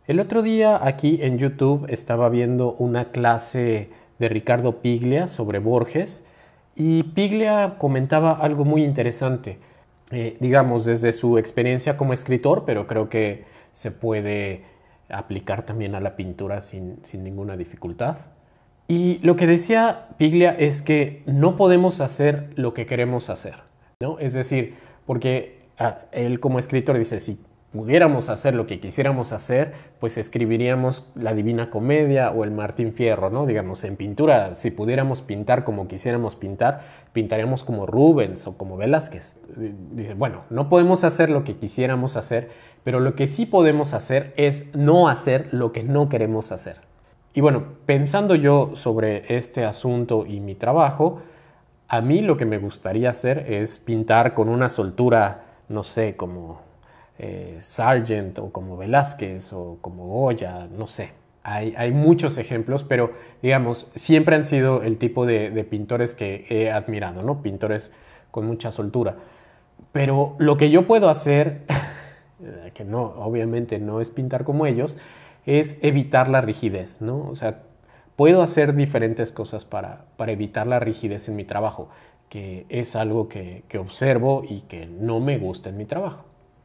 El otro día aquí en YouTube estaba viendo una clase de Ricardo Piglia sobre Borges y Piglia comentaba algo muy interesante, digamos desde su experiencia como escritor, pero creo que se puede aplicar también a la pintura sin ninguna dificultad. Y lo que decía Piglia es que no podemos hacer lo que queremos hacer, ¿no? Es decir, porque él como escritor dice, si pudiéramos hacer lo que quisiéramos hacer, pues escribiríamos la Divina Comedia o el Martín Fierro, ¿no? Digamos, en pintura, si pudiéramos pintar como quisiéramos pintar, pintaríamos como Rubens o como Velázquez. Dice, bueno, no podemos hacer lo que quisiéramos hacer, pero lo que sí podemos hacer es no hacer lo que no queremos hacer. Y bueno, pensando yo sobre este asunto y mi trabajo, a mí lo que me gustaría hacer es pintar con una soltura, no sé, como Sargent o como Velázquez o como Goya, no sé. Hay muchos ejemplos, pero digamos, siempre han sido el tipo de pintores que he admirado, ¿no? Pintores con mucha soltura. Pero lo que yo puedo hacer, que no, obviamente no es pintar como ellos, es evitar la rigidez, ¿no? O sea, puedo hacer diferentes cosas para evitar la rigidez en mi trabajo, que es algo que observo y que no me gusta en mi trabajo.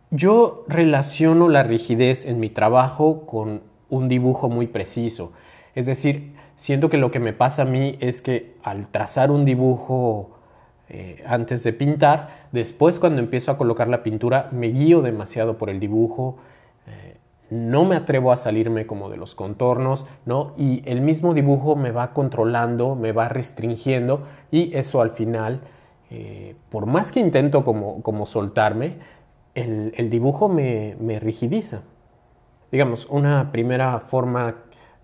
Yo relaciono la rigidez en mi trabajo con un dibujo muy preciso. Es decir, siento que lo que me pasa a mí es que al trazar un dibujo antes de pintar, después cuando empiezo a colocar la pintura me guío demasiado por el dibujo, no me atrevo a salirme como de los contornos, ¿no? Y el mismo dibujo me va controlando, me va restringiendo y eso al final, por más que intento como soltarme, el dibujo me rigidiza. Digamos, una primera forma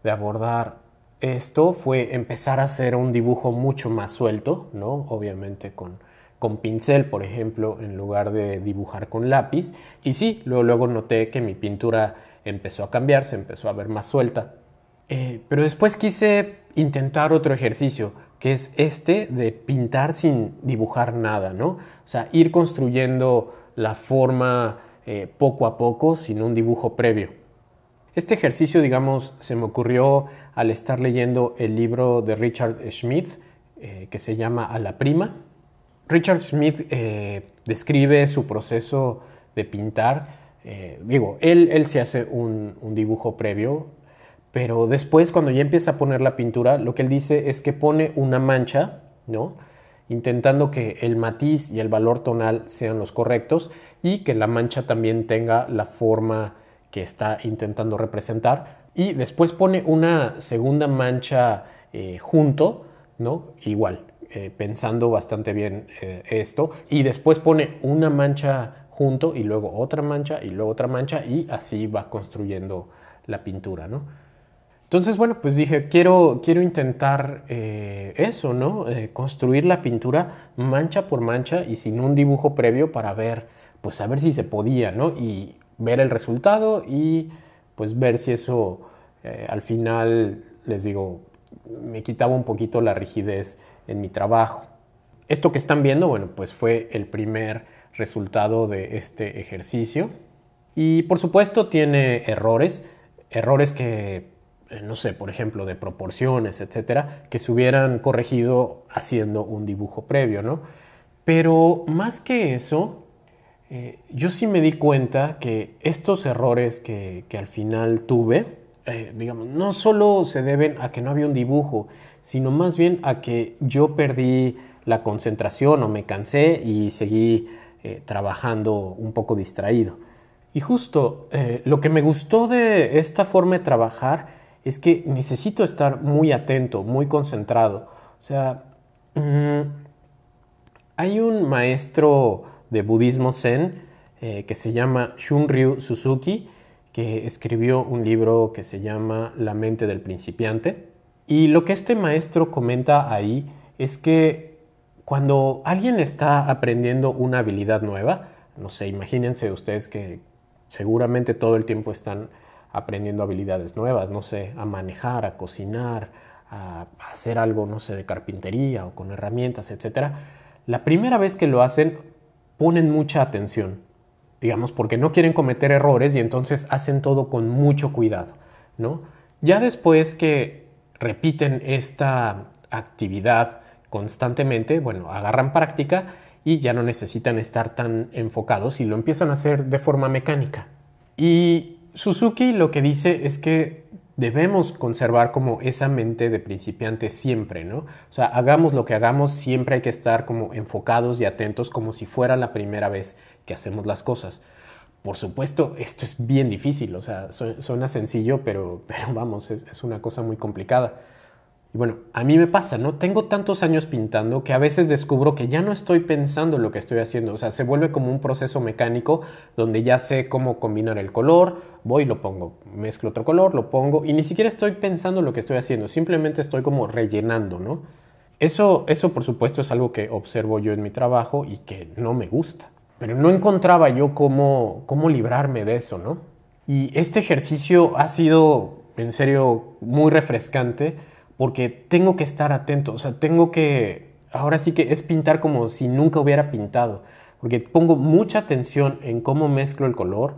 de abordar esto fue empezar a hacer un dibujo mucho más suelto, ¿no? Obviamente con pincel, por ejemplo, en lugar de dibujar con lápiz. Y sí, luego noté que mi pintura empezó a cambiar, se empezó a ver más suelta. Pero después quise intentar otro ejercicio, que es este de pintar sin dibujar nada, ¿no? O sea, ir construyendo la forma poco a poco, sin un dibujo previo. Este ejercicio, digamos, se me ocurrió al estar leyendo el libro de Richard Schmid, que se llama A la Prima. Richard Schmid describe su proceso de pintar. Él se hace un dibujo previo, pero después cuando ya empieza a poner la pintura, lo que él dice es que pone una mancha, ¿no? Intentando que el matiz y el valor tonal sean los correctos y que la mancha también tenga la forma que está intentando representar. Y después pone una segunda mancha junto, ¿no? Igual, pensando bastante bien esto. Y después pone una mancha junto y luego otra mancha y luego otra mancha y así va construyendo la pintura, ¿no? Entonces, bueno, pues dije, quiero intentar eso, ¿no? Construir la pintura mancha por mancha y sin un dibujo previo para ver, pues a ver si se podía, ¿no? Y ver el resultado y pues ver si eso al final, les digo, me quitaba un poquito la rigidez en mi trabajo. Esto que están viendo, bueno, pues fue el primer resultado de este ejercicio. Y por supuesto tiene errores que, no sé, por ejemplo, de proporciones, etcétera, que se hubieran corregido haciendo un dibujo previo, ¿no? Pero más que eso, yo sí me di cuenta que estos errores que al final tuve, digamos, no solo se deben a que no había un dibujo, sino más bien a que yo perdí la concentración o me cansé y seguí trabajando un poco distraído. Y justo lo que me gustó de esta forma de trabajar es que necesito estar muy atento, muy concentrado. O sea, hay un maestro de budismo zen que se llama Shunryu Suzuki, que escribió un libro que se llama La mente del principiante. Y lo que este maestro comenta ahí es que cuando alguien está aprendiendo una habilidad nueva, no sé, imagínense ustedes que seguramente todo el tiempo están aprendiendo habilidades nuevas, no sé, a manejar, a cocinar, a hacer algo, no sé, de carpintería o con herramientas, etcétera. La primera vez que lo hacen, ponen mucha atención. digamos, porque no quieren cometer errores y entonces hacen todo con mucho cuidado, ¿no? Ya después que repiten esta actividad constantemente, bueno, agarran práctica y ya no necesitan estar tan enfocados y lo empiezan a hacer de forma mecánica. Y Suzuki lo que dice es que debemos conservar como esa mente de principiante siempre, ¿no? O sea, hagamos lo que hagamos, siempre hay que estar como enfocados y atentos como si fuera la primera vez que hacemos las cosas. Por supuesto, esto es bien difícil, o sea, suena sencillo, pero vamos, es una cosa muy complicada. Y bueno, a mí me pasa, ¿no? Tengo tantos años pintando que a veces descubro que ya no estoy pensando en lo que estoy haciendo. O sea, se vuelve como un proceso mecánico donde ya sé cómo combinar el color, voy, lo pongo, mezclo otro color, lo pongo y ni siquiera estoy pensando en lo que estoy haciendo, simplemente estoy como rellenando, ¿no? Eso por supuesto es algo que observo yo en mi trabajo y que no me gusta. Pero no encontraba yo cómo librarme de eso, ¿no? Y este ejercicio ha sido, en serio, muy refrescante porque tengo que estar atento, o sea, tengo que, ahora sí que es pintar como si nunca hubiera pintado, porque pongo mucha atención en cómo mezclo el color,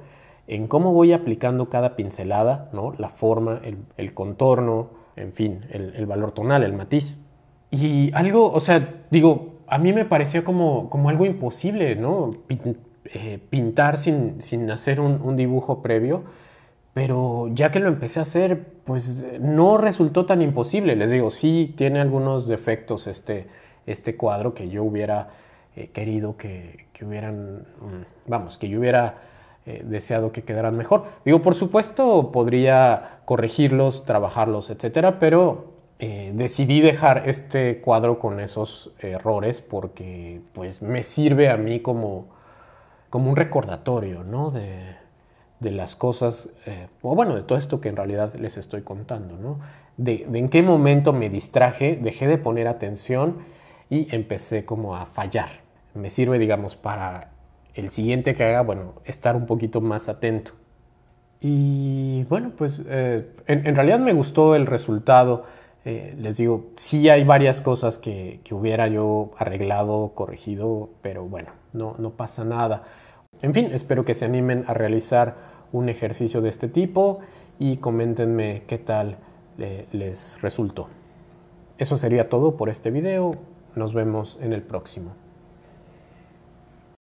en cómo voy aplicando cada pincelada, ¿no? La forma, el contorno, en fin, el valor tonal, el matiz. Y algo, o sea, digo, a mí me parecía como algo imposible, ¿no? Pintar sin hacer un dibujo previo. Pero ya que lo empecé a hacer, pues no resultó tan imposible. Les digo, sí tiene algunos defectos este cuadro que yo hubiera querido que hubieran, vamos, que yo hubiera deseado que quedaran mejor. Digo, por supuesto, podría corregirlos, trabajarlos, etcétera, pero decidí dejar este cuadro con esos errores porque pues me sirve a mí como un recordatorio, ¿no? De las cosas, o bueno, de todo esto que en realidad les estoy contando, ¿no? De en qué momento me distraje, dejé de poner atención y empecé como a fallar. Me sirve, digamos, para el siguiente que haga, bueno, estar un poquito más atento. Y bueno, pues en realidad me gustó el resultado. Les digo, sí hay varias cosas que hubiera yo arreglado, corregido, pero bueno, no pasa nada. En fin, espero que se animen a realizar un ejercicio de este tipo y coméntenme qué tal les resultó. Eso sería todo por este video. Nos vemos en el próximo.